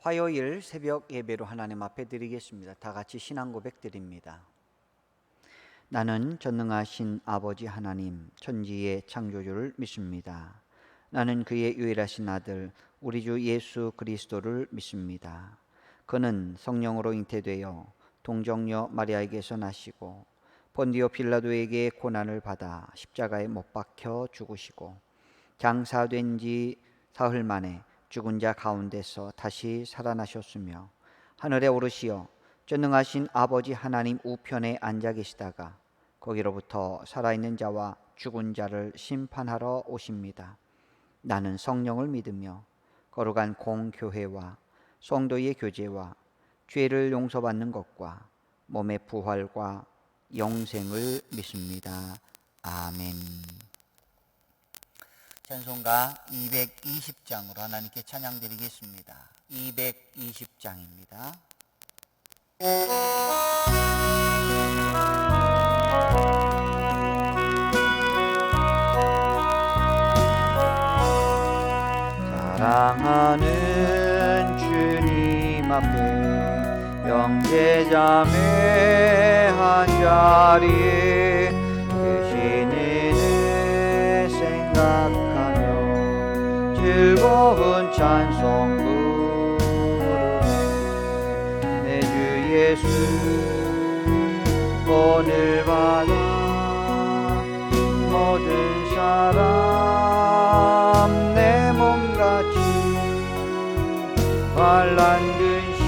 화요일 새벽 예배로 하나님 앞에 드리겠습니다. 다 같이 신앙 고백 드립니다. 나는 전능하신 아버지 하나님, 천지의 창조주를 믿습니다. 나는 그의 유일하신 아들, 우리 주 예수 그리스도를 믿습니다. 그는 성령으로 잉태되어 동정녀 마리아에게서 나시고 본디오 빌라도에게 고난을 받아 십자가에 못 박혀 죽으시고 장사된 지 사흘 만에 죽은 자 가운데서 다시 살아나셨으며 하늘에 오르시어 전능하신 아버지 하나님 우편에 앉아 계시다가 거기로부터 살아있는 자와 죽은 자를 심판하러 오십니다. 나는 성령을 믿으며 거룩한 공교회와 성도의 교제와 죄를 용서받는 것과 몸의 부활과 영생을 믿습니다. 아멘. 찬송가 220장으로 하나님께 찬양드리겠습니다. 220장입니다. 사랑하는 주님 앞에 형제자매 한자리에 계시는 을 생각하며 즐거운 찬송 부르네. 내 주 예수 오늘 받아 모든 사람 내 몸같이 환난 근심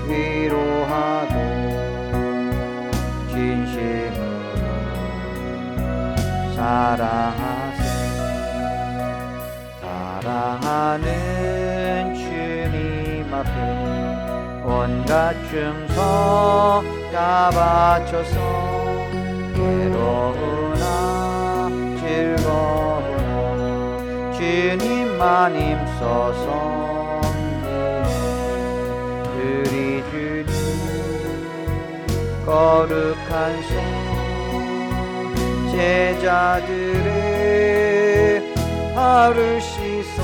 위로하고 진심으로 사랑하세. 사랑하는 주님 앞에 온갖 충성 다 바쳐서 괴로우나 즐거우나 주님만 힘써서 우리 주님 거룩한 손 제자들의 발을 씻어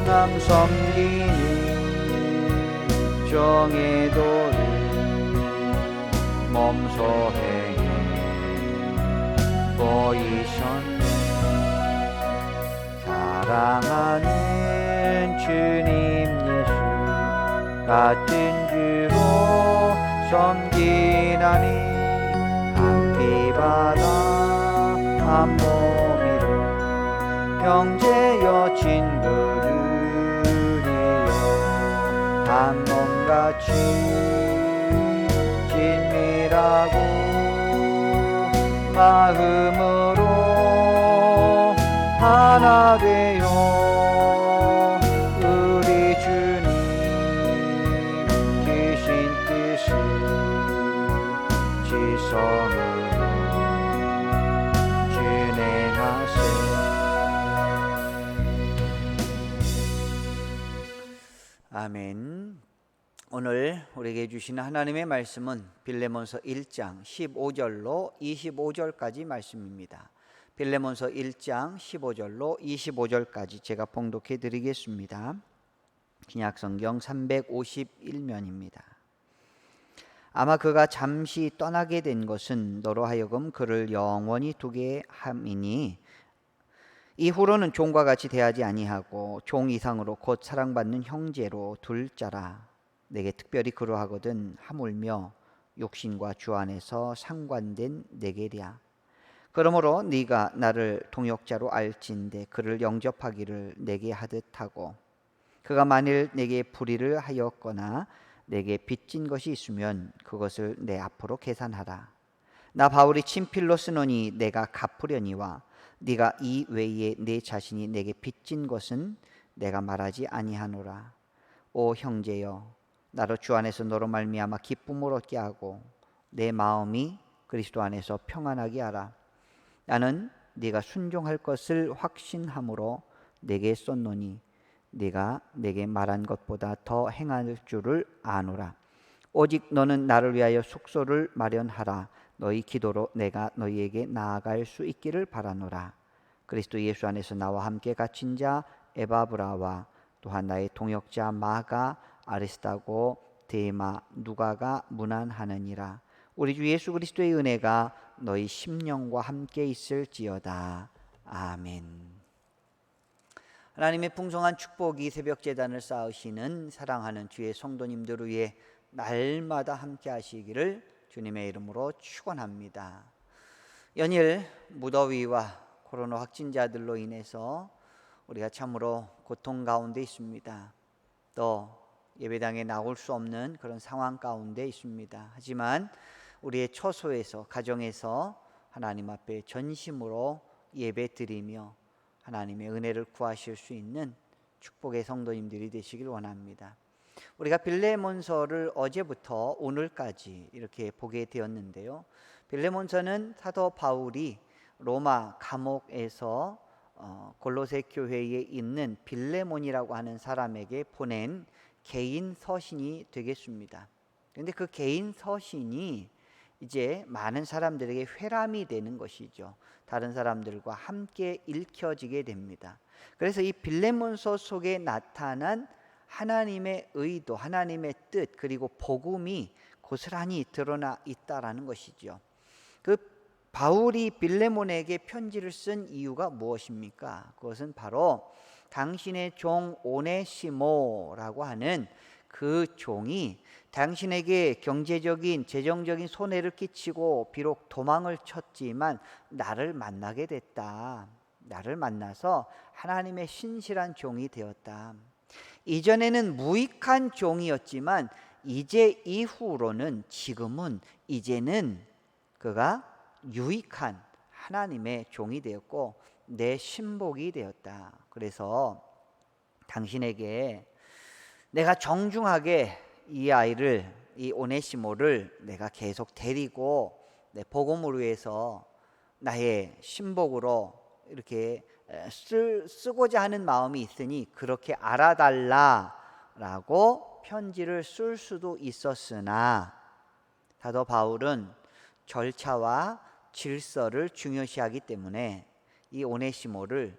남 섬기는 정의 도를 몸소 행해 보이셨네. 사랑하는 주님 예수 같은 주로 섬기나니 함께 받아 한 몸이로 형제여 친구들이여 한 몸같이 친밀하고 마음으로 하나 되어 우리 주님 주신 뜻을 지성으로 진행하세. 아멘. 오늘 우리에게 주시는 하나님의 말씀은 빌레몬서 1장 15절로 25절까지 말씀입니다. 빌레몬서 1장 15절로 25절까지 제가 봉독해 드리겠습니다. 신약성경 351면입니다. 아마 그가 잠시 떠나게 된 것은 너로 하여금 그를 영원히 두게 함이니 이후로는 종과 같이 대하지 아니하고 종 이상으로 곧 사랑받는 형제로 둘 자라. 내게 특별히 그러하거든 하물며 육신과 주 안에서 상관된 내게랴. 그러므로 네가 나를 동역자로 알진대 그를 영접하기를 내게 하듯하고 그가 만일 내게 불의를 하였거나 내게 빚진 것이 있으면 그것을 내 앞으로 계산하라. 나 바울이 친필로 쓰노니 내가 갚으려니와 네가 이 외에 내 자신이 내게 빚진 것은 내가 말하지 아니하노라. 오 형제여, 나로 주 안에서 너로 말미암아 기쁨을 얻게 하고 내 마음이 그리스도 안에서 평안하게 하라. 나는 네가 순종할 것을 확신함으로 내게 썼노니 네가 내게 말한 것보다 더 행할 줄을 아노라. 오직 너는 나를 위하여 숙소를 마련하라. 너희 기도로 내가 너희에게 나아갈 수 있기를 바라노라. 그리스도 예수 안에서 나와 함께 갇힌 자 에바브라와 또한 나의 동역자 마가, 아리스타고, 데마, 누가가 문안하느니라. 우리 주 예수 그리스도의 은혜가 너희 심령과 함께 있을지어다. 아멘. 하나님의 풍성한 축복이 새벽 제단을 쌓으시는 사랑하는 주의 성도님들을 위해 날마다 함께 하시기를 주님의 이름으로 축원합니다. 연일 무더위와 코로나 확진자들로 인해서 우리가 참으로 고통 가운데 있습니다. 또 예배당에 나올 수 없는 그런 상황 가운데 있습니다. 하지만 우리의 처소에서, 가정에서 하나님 앞에 전심으로 예배 드리며 하나님의 은혜를 구하실 수 있는 축복의 성도님들이 되시길 원합니다. 우리가 빌레몬서를 어제부터 오늘까지 이렇게 보게 되었는데요. 빌레몬서는 사도 바울이 로마 감옥에서 골로새 교회에 있는 빌레몬이라고 하는 사람에게 보낸 개인 서신이 되겠습니다. 그런데 그 개인 서신이 이제 많은 사람들에게 회람이 되는 것이죠. 다른 사람들과 함께 읽혀지게 됩니다. 그래서 이 빌레몬서 속에 나타난 하나님의 의도, 하나님의 뜻, 그리고 복음이 고스란히 드러나 있다라는 것이죠. 그 바울이 빌레몬에게 편지를 쓴 이유가 무엇입니까? 그것은 바로 당신의 종 오네시모라고 하는 그 종이 당신에게 경제적인, 재정적인 손해를 끼치고 비록 도망을 쳤지만 나를 만나게 됐다. 나를 만나서 하나님의 신실한 종이 되었다. 이전에는 무익한 종이었지만 이제는 이제는 그가 유익한 하나님의 종이 되었고 내 신복이 되었다. 그래서 당신에게 내가 정중하게 이 아이를, 이 오네시모를 내가 계속 데리고 내 복음을 위해서 나의 신복으로 이렇게 쓰고자 하는 마음이 있으니 그렇게 알아달라라고 편지를 쓸 수도 있었으나 사도 바울은 절차와 질서를 중요시하기 때문에 이 오네시모를,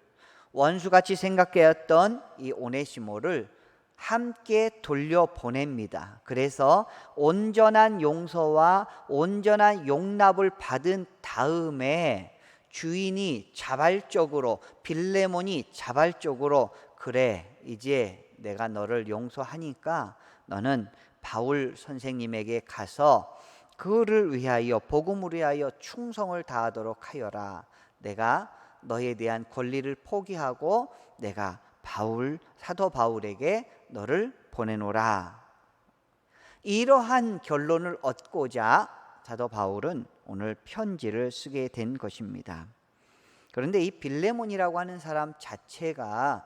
원수같이 생각되었던 이 오네시모를 함께 돌려보냅니다. 그래서 온전한 용서와 온전한 용납을 받은 다음에 주인이 자발적으로, 빌레몬이 자발적으로, 그래 이제 내가 너를 용서하니까 너는 바울 선생님에게 가서 그를 위하여, 복음을 위하여 충성을 다하도록 하여라. 내가 너에 대한 권리를 포기하고 내가 사도 바울에게 너를 보내노라. 이러한 결론을 얻고자 사도 바울은 오늘 편지를 쓰게 된 것입니다. 그런데 이 빌레몬이라고 하는 사람 자체가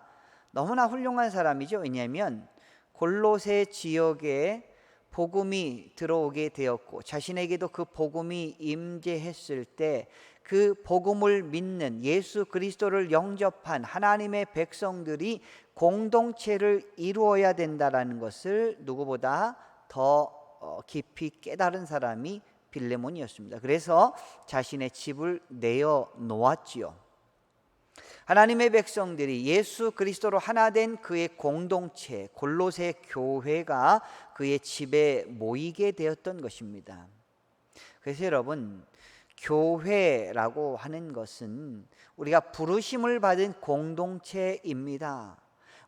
너무나 훌륭한 사람이죠. 왜냐하면 골로새 지역에 복음이 들어오게 되었고 자신에게도 그 복음이 임재했을 때 그 복음을 믿는, 예수 그리스도를 영접한 하나님의 백성들이 공동체를 이루어야 된다라는 것을 누구보다 더 깊이 깨달은 사람이 빌레몬이었습니다. 그래서 자신의 집을 내어 놓았지요. 하나님의 백성들이 예수 그리스도로 하나 된 그의 공동체, 골로새 교회가 그의 집에 모이게 되었던 것입니다. 그래서 여러분, 교회라고 하는 것은 우리가 부르심을 받은 공동체입니다.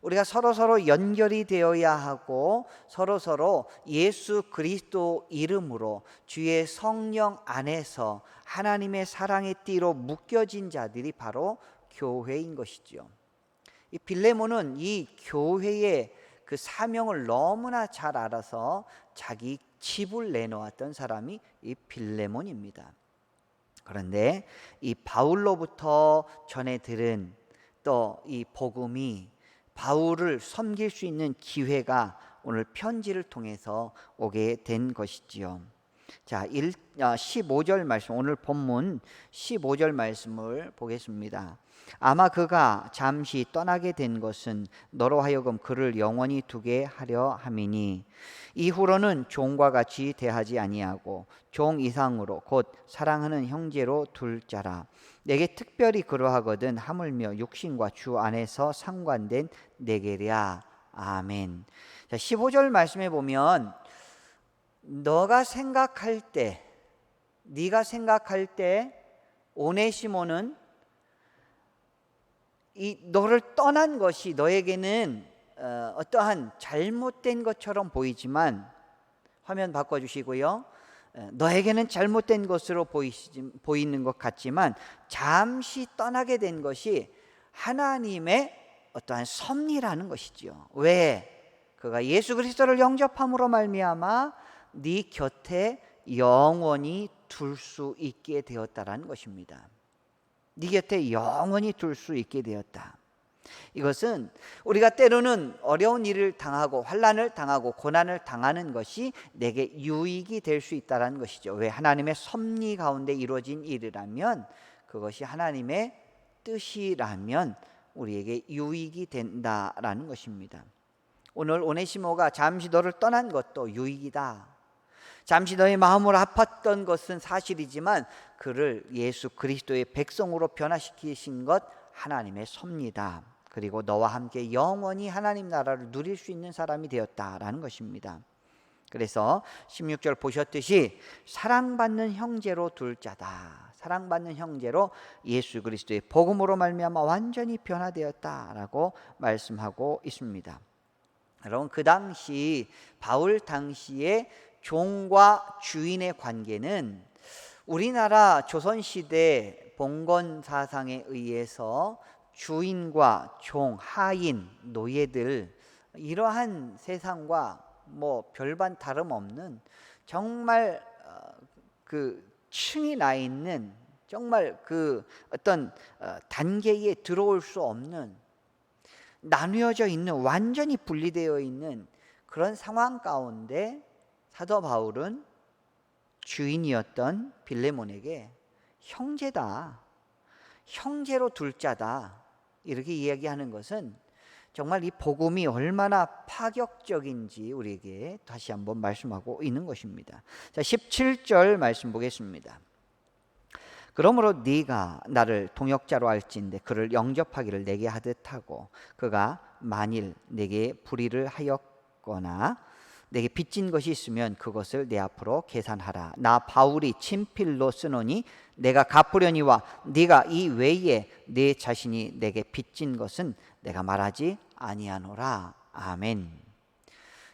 우리가 서로 연결이 되어야 하고 서로 예수 그리스도 이름으로 주의 성령 안에서 하나님의 사랑의 띠로 묶여진 자들이 바로 교회인 것이죠. 이 빌레몬은 이 교회의 그 사명을 너무나 잘 알아서 자기 집을 내놓았던 사람이 이 빌레몬입니다. 그런데 이 바울로부터 전해 들은 또 이 복음이 바울을 섬길 수 있는 기회가 오늘 편지를 통해서 오게 된 것이지요. 자, 15절 말씀, 오늘 본문 15절 말씀을 보겠습니다. 아마 그가 잠시 떠나게 된 것은 너로 하여금 그를 영원히 두게 하려 함이니 이후로는 종과 같이 대하지 아니하고 종 이상으로 곧 사랑하는 형제로 둘 자라. 내게 특별히 그러하거든 하물며 육신과 주 안에서 상관된 내게랴. 아멘. 자, 15절 말씀에 보면 네가 생각할 때 오네시모는 이 너를 떠난 것이 너에게는 어떠한 잘못된 것처럼 보이지만, 화면 바꿔주시고요. 너에게는 잘못된 것으로 보이는 것 같지만 잠시 떠나게 된 것이 하나님의 어떠한 섭리라는 것이죠. 왜? 그가 예수 그리스도를 영접함으로 말미암아 네 곁에 영원히 둘 수 있게 되었다라는 것입니다. 네 곁에 영원히 둘 수 있게 되었다. 이것은 우리가 때로는 어려운 일을 당하고 환난을 당하고 고난을 당하는 것이 내게 유익이 될 수 있다는 것이죠. 왜? 하나님의 섭리 가운데 이루어진 일이라면, 그것이 하나님의 뜻이라면 우리에게 유익이 된다라는 것입니다. 오늘 오네시모가 잠시 너를 떠난 것도 유익이다. 잠시 너의 마음을 아팠던 것은 사실이지만 그를 예수 그리스도의 백성으로 변화시키신 것 하나님의 섭리다. 그리고 너와 함께 영원히 하나님 나라를 누릴 수 있는 사람이 되었다라는 것입니다. 그래서 16절 보셨듯이 사랑받는 형제로 둘 자다. 사랑받는 형제로 예수 그리스도의 복음으로 말미암아 완전히 변화되었다라고 말씀하고 있습니다. 여러분, 그 당시 바울 당시에 종과 주인의 관계는 우리나라 조선시대 봉건 사상에 의해서 주인과 종, 하인, 노예들, 이러한 세상과 별반 다름없는 정말 그 층이 나 있는, 정말 그 어떤 단계에 들어올 수 없는, 나뉘어져 있는, 완전히 분리되어 있는 그런 상황 가운데 사도 바울은 주인이었던 빌레몬에게 형제다, 형제로 둘 자다, 이렇게 이야기하는 것은 정말 이 복음이 얼마나 파격적인지 우리에게 다시 한번 말씀하고 있는 것입니다. 자, 17절 말씀 보겠습니다. 그러므로 네가 나를 동역자로 알지인데 그를 영접하기를 내게 하듯 하고, 그가 만일 내게 불의를 하였거나 내게 빚진 것이 있으면 그것을 내 앞으로 계산하라. 나 바울이 친필로 쓰노니 내가 갚으려니와 네가 이 외에 내 자신이 내게 빚진 것은 내가 말하지 아니하노라. 아멘.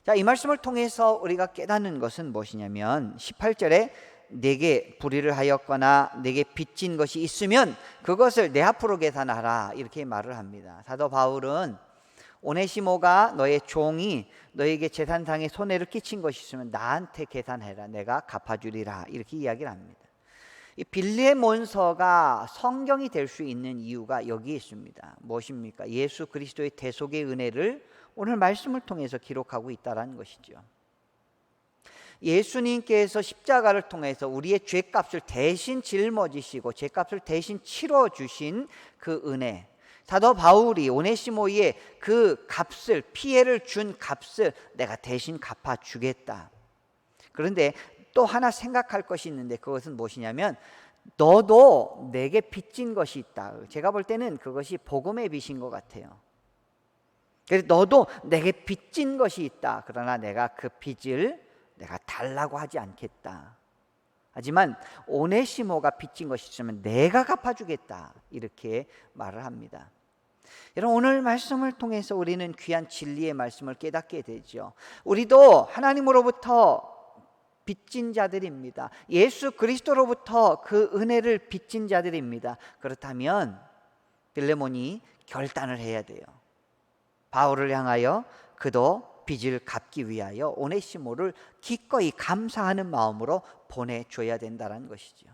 자, 이 말씀을 통해서 우리가 깨닫는 것은 무엇이냐면 18절에 내게 불의를 하였거나 내게 빚진 것이 있으면 그것을 내 앞으로 계산하라, 이렇게 말을 합니다. 사도 바울은 오네시모가 너의 종이 너에게 재산상의 손해를 끼친 것이 있으면 나한테 계산해라, 내가 갚아주리라, 이렇게 이야기를 합니다. 이 빌레몬서가 성경이 될 수 있는 이유가 여기에 있습니다. 무엇입니까? 예수 그리스도의 대속의 은혜를 오늘 말씀을 통해서 기록하고 있다는 것이죠. 예수님께서 십자가를 통해서 우리의 죄값을 대신 짊어지시고 죄값을 대신 치러주신 그 은혜, 사도 바울이 오네시모의 그 값을, 피해를 준 값을 내가 대신 갚아주겠다. 그런데 또 하나 생각할 것이 있는데, 그것은 무엇이냐면 너도 내게 빚진 것이 있다. 제가 볼 때는 그것이 복음의 빚인 것 같아요. 그래서 너도 내게 빚진 것이 있다. 그러나 내가 그 빚을 내가 달라고 하지 않겠다. 하지만 오네시모가 빚진 것이 있으면 내가 갚아주겠다, 이렇게 말을 합니다. 여러분, 오늘 말씀을 통해서 우리는 귀한 진리의 말씀을 깨닫게 되죠. 우리도 하나님으로부터 빚진 자들입니다. 예수 그리스도로부터 그 은혜를 빚진 자들입니다. 그렇다면 빌레몬이 결단을 해야 돼요. 바울을 향하여 그도 빚을 갚기 위하여 오네시모를 기꺼이 감사하는 마음으로 보내줘야 된다는 것이죠.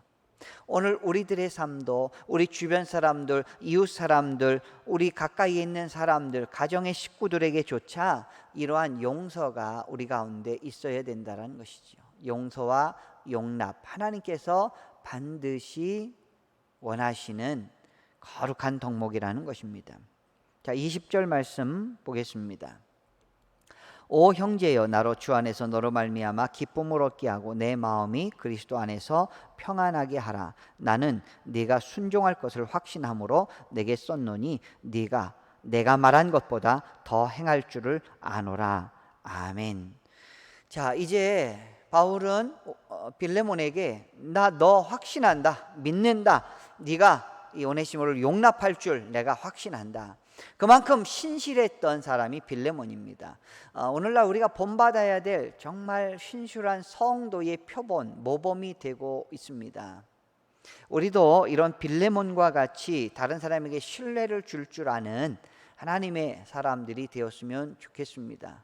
오늘 우리들의 삶도 우리 주변 사람들, 이웃 사람들, 우리 가까이에 있는 사람들, 가정의 식구들에게조차 이러한 용서가 우리 가운데 있어야 된다는 것이죠. 용서와 용납, 하나님께서 반드시 원하시는 거룩한 덕목이라는 것입니다. 자, 20절 말씀 보겠습니다. 오 형제여, 나로 주 안에서 너로 말미암아 기쁨을 얻게 하고 내 마음이 그리스도 안에서 평안하게 하라. 나는 네가 순종할 것을 확신함으로 내게 썼노니 네가 내가 말한 것보다 더 행할 줄을 아노라. 아멘. 자, 이제 바울은 빌레몬에게 나 너 확신한다, 믿는다, 네가 이 오네시모를 용납할 줄 내가 확신한다. 그만큼 신실했던 사람이 빌레몬입니다. 오늘날 우리가 본받아야 될 정말 신실한 성도의 표본, 모범이 되고 있습니다. 우리도 이런 빌레몬과 같이 다른 사람에게 신뢰를 줄 아는 하나님의 사람들이 되었으면 좋겠습니다.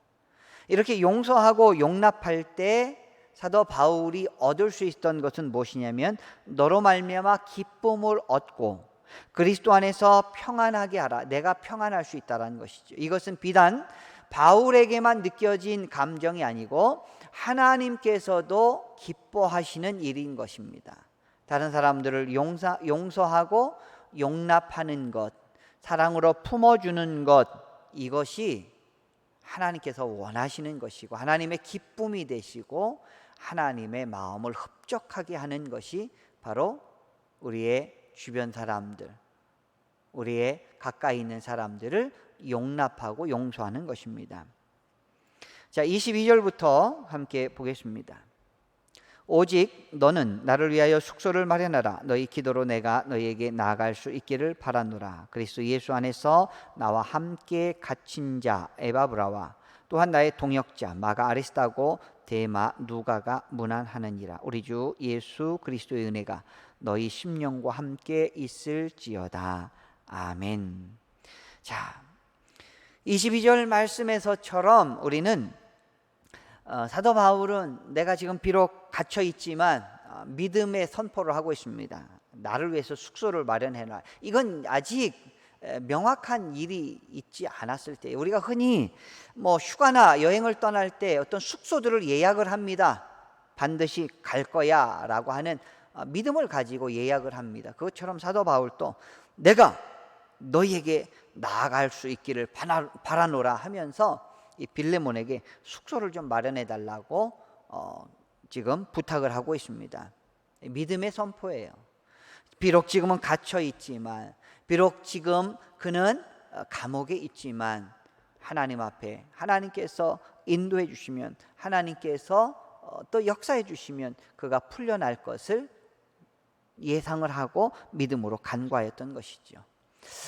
이렇게 용서하고 용납할 때 사도 바울이 얻을 수 있었던 것은 무엇이냐면 너로 말미암아 기쁨을 얻고 그리스도 안에서 평안하게 하라. 내가 평안할 수 있다는 것이죠. 이것은 비단 바울에게만 느껴진 감정이 아니고 하나님께서도 기뻐하시는 일인 것입니다. 다른 사람들을 용서하고 용납하는 것, 사랑으로 품어주는 것, 이것이 하나님께서 원하시는 것이고 하나님의 기쁨이 되시고 하나님의 마음을 흡족하게 하는 것이 바로 우리의 주변 사람들, 우리의 가까이 있는 사람들을 용납하고 용서하는 것입니다. 자, 22절부터 함께 보겠습니다. 오직 너는 나를 위하여 숙소를 마련하라. 너희 기도로 내가 너희에게 나아갈 수 있기를 바라노라. 그리스도 예수 안에서 나와 함께 갇힌 자 에바브라와 또한 나의 동역자 마가 아리스타고 데마 누가가 문안하느니라. 우리 주 예수 그리스도의 은혜가 너희 심령과 함께 있을지어다. 아멘. 자, 22절 말씀에서처럼 우리는 사도 바울은 내가 지금 비록 갇혀 있지만 믿음의 선포를 하고 있습니다. 나를 위해서 숙소를 마련해놔. 이건 아직 명확한 일이 있지 않았을 때, 우리가 흔히 뭐 휴가나 여행을 떠날 때 어떤 숙소들을 예약을 합니다. 반드시 갈 거야 라고 하는 믿음을 가지고 예약을 합니다. 그것처럼 사도 바울도 내가 너희에게 나아갈 수 있기를 바라노라 하면서 이 빌레몬에게 숙소를 좀 마련해 달라고 지금 부탁을 하고 있습니다. 믿음의 선포예요. 비록 지금은 갇혀 있지만, 비록 지금 그는 감옥에 있지만 하나님 앞에 하나님께서 인도해 주시면, 하나님께서 또 역사해 주시면 그가 풀려날 것을 예상을 하고 믿음으로 간과했던 것이죠.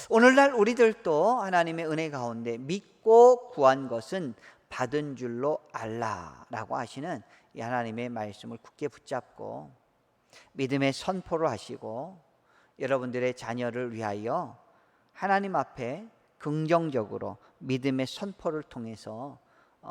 오늘날 우리들도 하나님의 은혜 가운데 믿고 구한 것은 받은 줄로 알라라고 하시는 이 하나님의 말씀을 굳게 붙잡고 믿음의 선포를 하시고 여러분들의 자녀를 위하여 하나님 앞에 긍정적으로 믿음의 선포를 통해서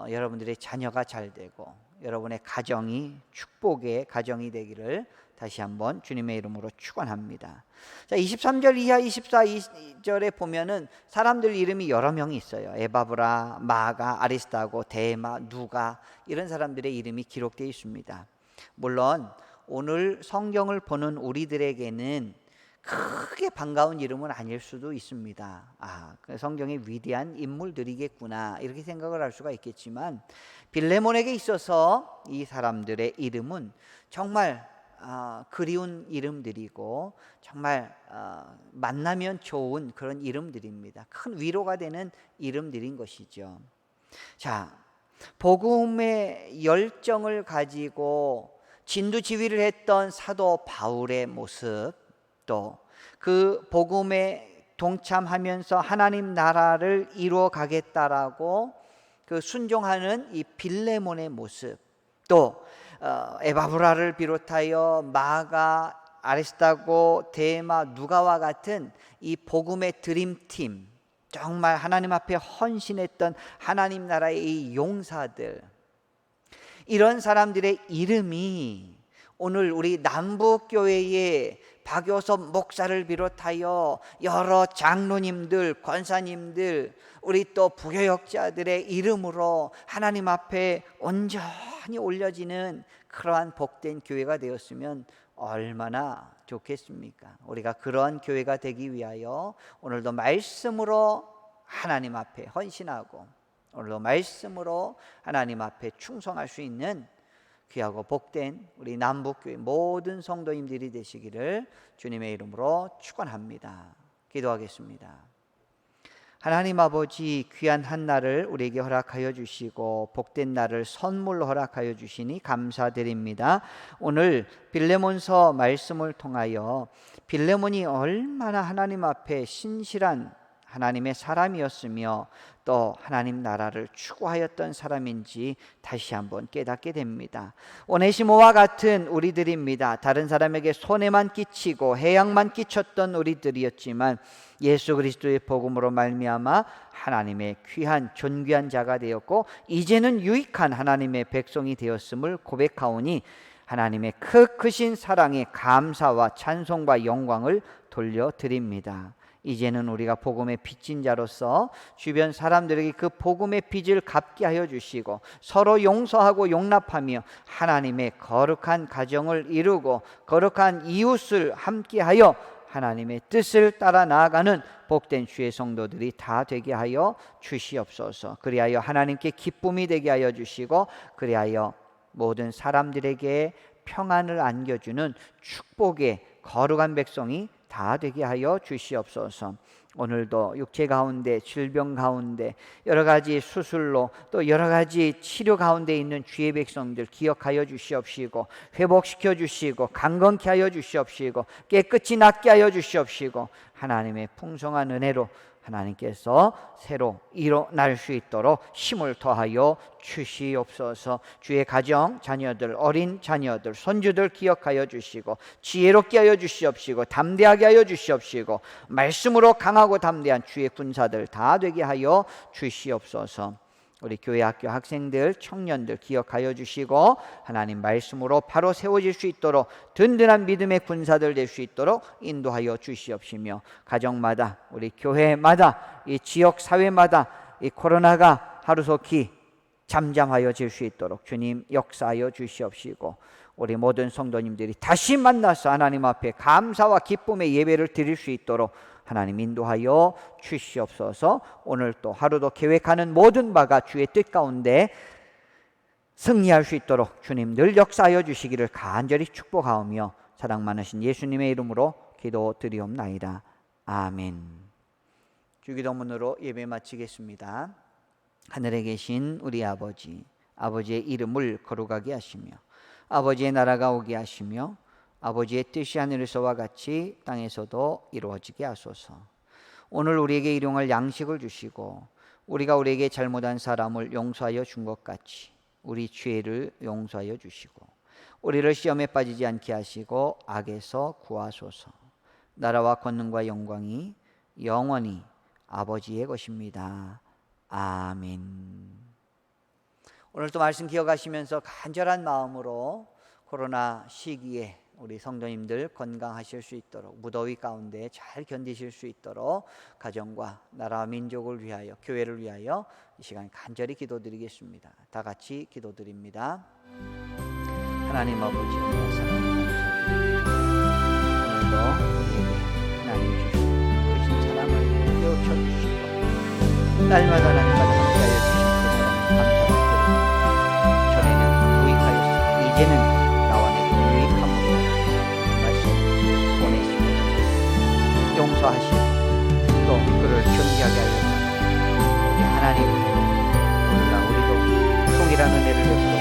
여러분들의 자녀가 잘 되고 여러분의 가정이 축복의 가정이 되기를 다시 한번 주님의 이름으로 축원합니다. 자, 23절 이하 24절에 보면은 사람들 이름이 여러 명이 있어요. 에바브라, 마가, 아리스타고, 데마, 누가, 이런 사람들의 이름이 기록되어 있습니다. 물론 오늘 성경을 보는 우리들에게는 크게 반가운 이름은 아닐 수도 있습니다. 성경의 위대한 인물들이겠구나 이렇게 생각을 할 수가 있겠지만 빌레몬에게 있어서 이 사람들의 이름은 정말 그리운 이름들이고 정말 만나면 좋은 그런 이름들입니다. 큰 위로가 되는 이름들인 것이죠. 자, 복음의 열정을 가지고 진두지휘를 했던 사도 바울의 모습, 또 그 복음에 동참하면서 하나님 나라를 이루어 가겠다라고 그 순종하는 이 빌레몬의 모습, 또 에바브라를 비롯하여 마가, 아리스타고, 데마, 누가와 같은 이 복음의 드림팀, 정말 하나님 앞에 헌신했던 하나님 나라의 이 용사들, 이런 사람들의 이름이 오늘 우리 남북교회의 박효섭 목사를 비롯하여 여러 장로님들, 권사님들, 우리 또 부교역자들의 이름으로 하나님 앞에 온전히 올려지는 그러한 복된 교회가 되었으면 얼마나 좋겠습니까? 우리가 그러한 교회가 되기 위하여 오늘도 말씀으로 하나님 앞에 헌신하고 오늘도 말씀으로 하나님 앞에 충성할 수 있는 귀하고 복된 우리 남북교회 모든 성도님들이 되시기를 주님의 이름으로 축원합니다. 기도하겠습니다. 하나님 아버지, 귀한 한 날을 우리에게 허락하여 주시고 복된 날을 선물로 허락하여 주시니 감사드립니다. 오늘 빌레몬서 말씀을 통하여 빌레몬이 얼마나 하나님 앞에 신실한 하나님의 사람이었으며 또 하나님 나라를 추구하였던 사람인지 다시 한번 깨닫게 됩니다. 오네시모와 같은 우리들입니다. 다른 사람에게 손해만 끼치고 해악만 끼쳤던 우리들이었지만 예수 그리스도의 복음으로 말미암아 하나님의 귀한 존귀한 자가 되었고 이제는 유익한 하나님의 백성이 되었음을 고백하오니 하나님의 크신 사랑에 감사와 찬송과 영광을 돌려드립니다. 이제는 우리가 복음의 빚진 자로서 주변 사람들에게 그 복음의 빚을 갚게 하여 주시고 서로 용서하고 용납하며 하나님의 거룩한 가정을 이루고 거룩한 이웃을 함께하여 하나님의 뜻을 따라 나아가는 복된 주의 성도들이 다 되게 하여 주시옵소서. 그리하여 하나님께 기쁨이 되게 하여 주시고 그리하여 모든 사람들에게 평안을 안겨주는 축복의 거룩한 백성이 다 되게 하여 주시옵소서. 오늘도 육체 가운데 질병 가운데 여러 가지 수술로 또 여러 가지 치료 가운데 있는 주의 백성들 기억하여 주시옵시고 회복시켜 주시고 강건케 하여 주시옵시고 깨끗이 낫게 하여 주시옵시고 하나님의 풍성한 은혜로 하나님께서 새로 일어날 수 있도록 힘을 더하여 주시옵소서. 주의 가정, 자녀들, 어린 자녀들, 손주들 기억하여 주시고 지혜롭게 하여 주시옵시고 담대하게 하여 주시옵시고 말씀으로 강하고 담대한 주의 군사들 다 되게 하여 주시옵소서. 우리 교회 학교 학생들, 청년들 기억하여 주시고 하나님 말씀으로 바로 세워질 수 있도록 든든한 믿음의 군사들 될 수 있도록 인도하여 주시옵시며 가정마다 우리 교회마다 이 지역 사회마다 이 코로나가 하루속히 잠잠하여질 수 있도록 주님 역사하여 주시옵시고 우리 모든 성도님들이 다시 만나서 하나님 앞에 감사와 기쁨의 예배를 드릴 수 있도록 하나님 인도하여 주시옵소서. 오늘 또 하루도 계획하는 모든 바가 주의 뜻 가운데 승리할 수 있도록 주님 늘 역사하여 주시기를 간절히 축복하오며 사랑 많으신 예수님의 이름으로 기도드리옵나이다. 아멘. 주기도문으로 예배 마치겠습니다. 하늘에 계신 우리 아버지, 아버지의 이름을 거룩하게 하시며 아버지의 나라가 오게 하시며 아버지의 뜻이 하늘에서와 같이 땅에서도 이루어지게 하소서. 오늘 우리에게 일용할 양식을 주시고 우리가 우리에게 잘못한 사람을 용서하여 준 것 같이 우리 죄를 용서하여 주시고 우리를 시험에 빠지지 않게 하시고 악에서 구하소서. 나라와 권능과 영광이 영원히 아버지의 것입니다. 아멘. 오늘도 말씀 기억하시면서 간절한 마음으로 코로나 시기에 우리 성도님들 건강하실 수 있도록 무더위 가운데 잘 견디실 수 있도록 가정과 나라와 민족을 위하여 교회를 위하여 이 시간 간절히 기도드리겠습니다. 다 같이 기도드립니다. 하나님 아버지 은혜와 사랑 감사드립니다. 오늘도 우리에게 하나님 주신 크신 사랑을 깨우쳐 주시고 날마다 함께하여 주신 그 사랑을 감사드립니다. 전에는 무익하였으나 이제는 용서하시고 또 그를 존귀하게 하여 우리 하나님 오늘날 우리도 동일한 은혜를 베풀어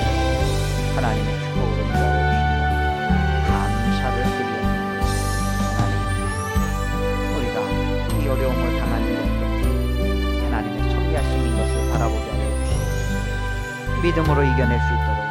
하나님의 축복으로 인도하여 주시고 감사를 드리옵나이다. 하나님 우리가 이 어려움을 당하는 것도 하나님의 섭리하심인 것을 바라보게 하여 주시고 믿음으로 이겨낼 수 있도록